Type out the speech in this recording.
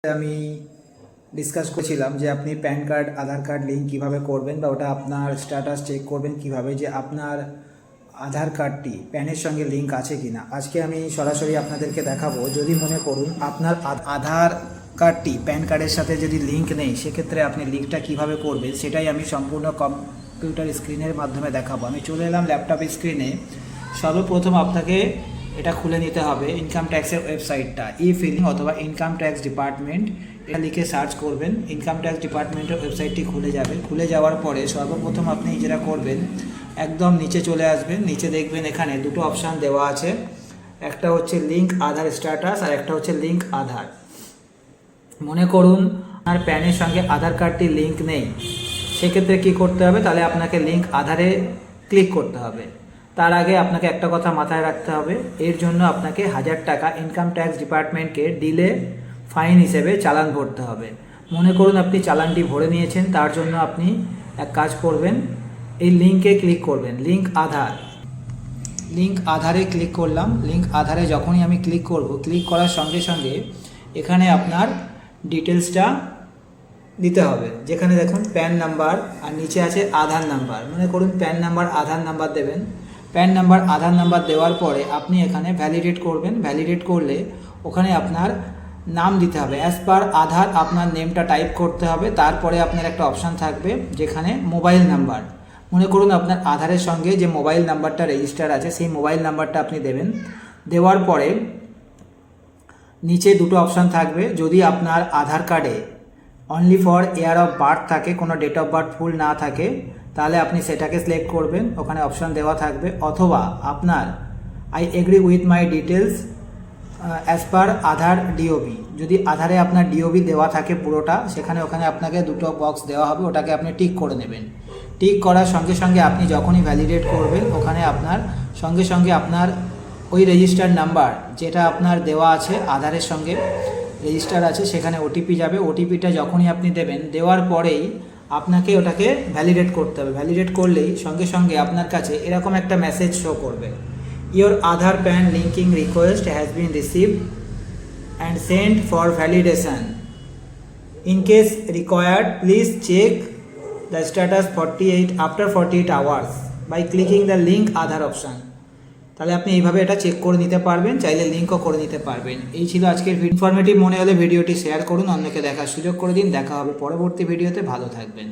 আমি ডিসকাস করছিলাম যে আপনি প্যান কার্ড আধার কার্ড লিঙ্ক কীভাবে করবেন বা ওটা আপনার স্ট্যাটাস চেক করবেন কিভাবে যে আপনার আধার কার্ডটি প্যানের সঙ্গে লিঙ্ক আছে কিনা। আজকে আমি সরাসরি আপনাদেরকে দেখাবো। যদি মনে করুন আপনার আধার কার্ডটি প্যান কার্ডের সাথে যদি লিঙ্ক নেই, সেক্ষেত্রে আপনি লিঙ্কটা কিভাবে করবেন সেটাই আমি সম্পূর্ণ কম্পিউটার স্ক্রিনের মাধ্যমে দেখাবো। আমি চলে এলাম ল্যাপটপ স্ক্রিনে। সর্বপ্রথম আপনাকে এটা খুলে নিতে হবে ইনকাম ট্যাক্সের ওয়েবসাইটটা, ই ফিলিং অথবা ইনকাম ট্যাক্স ডিপার্টমেন্ট, এটা লিখে সার্চ করবেন। ইনকাম ট্যাক্স ডিপার্টমেন্টের ওয়েবসাইটটি খুলে যাবে। খুলে যাওয়ার পরে সর্বপ্রথম আপনি যেটা করবেন, একদম নিচে চলে আসবেন। নিচে দেখবেন এখানে দুটো অপশান দেওয়া আছে, একটা হচ্ছে লিঙ্ক আধার স্ট্যাটাস আর একটা হচ্ছে লিঙ্ক আধার। মনে করুন আপনার প্যানের সঙ্গে আধার কার্ডটি লিঙ্ক নেই, সেক্ষেত্রে কী করতে হবে, তাহলে আপনাকে লিঙ্ক আধারে ক্লিক করতে হবে। তার আগে আপনাকে একটা কথা মাথায় রাখতে হবে, এর জন্য আপনাকে 1000 টাকা ইনকাম ট্যাক্স ডিপার্টমেন্টকে ডিলে ফাইন হিসেবে চালান ভরতে হবে। মনে করুন আপনি চালানটি ভরে নিয়েছেন, তার জন্য আপনি এক কাজ করবেন, এই লিঙ্কে ক্লিক করবেন, লিঙ্ক আধার। লিঙ্ক আধারে ক্লিক করলাম। লিঙ্ক আধারে যখনই আমি ক্লিক করব, ক্লিক করার সঙ্গে সঙ্গে এখানে আপনার ডিটেলসটা দিতে হবে, যেখানে দেখুন প্যান নাম্বার আর নিচে আছে আধার নাম্বার। মনে করুন প্যান নাম্বার আধার নাম্বার দেবেন। প্যান নাম্বার আধার নাম্বার দেওয়ার পরে আপনি এখানে ভ্যালিডেট করবেন। ভ্যালিডেট করলে ওখানে আপনার নাম দিতে হবে, অ্যাজ পার আধার আপনার নেমটা টাইপ করতে হবে। তারপরে আপনার একটা অপশান থাকবে যেখানে মোবাইল নাম্বার, মনে করুন আপনার আধারের সঙ্গে যে মোবাইল নাম্বারটা রেজিস্টার আছে সেই মোবাইল নাম্বারটা আপনি দেবেন। দেওয়ার পরে নিচে দুটো অপশান থাকবে, যদি আপনার আধার কার্ডে only for year of birth থাকে, কোনো ডেট অফ বার্থ ফুল না থাকে, তাহলে আপনি সেটাকে সিলেক্ট করবেন, ওখানে অপশান দেওয়া থাকবে। অথবা আপনার I agree with my details as per Aadhaar DOB, যদি আধারে আপনার ডিওবি দেওয়া থাকে পুরোটা, ওখানে আপনাকে দুটো বক্স দেওয়া হবে, ওটাকে আপনি টিক করে নেবেন। টিক করার সঙ্গে সঙ্গে আপনি যখনই ভ্যালিডেট করবেন, ওখানে আপনার সঙ্গে সঙ্গে আপনার ওই রেজিস্টার্ড নাম্বার যেটা আপনার দেওয়া আছে আধারের সঙ্গে রেজিস্টার আছে, সেখানে ওটিপি যাবে। ওটিপিটা যখনই আপনি দেবেন, দেওয়ার পরেই আপনাকে ওটাকে ভ্যালিডেট করতে হবে। ভ্যালিডেট করলেই সঙ্গে সঙ্গে আপনার কাছে এরকম একটা মেসেজ শো করবে, your Aadhaar PAN linking request has been received and send for validation. In case required please check the status after 48 hours by clicking the link Aadhaar option. তাহলে আপনি এইভাবে এটা চেক করে নিতে পারবেন, চাইলে লিঙ্কও করে নিতে পারবেন। এই ছিল আজকের ইনফরমেটিভ। মনে হলে ভিডিওটি শেয়ার করুন, অন্যকে দেখার সুযোগ করে দিন। দেখা হবে পরবর্তী ভিডিওতে। ভালো থাকবেন।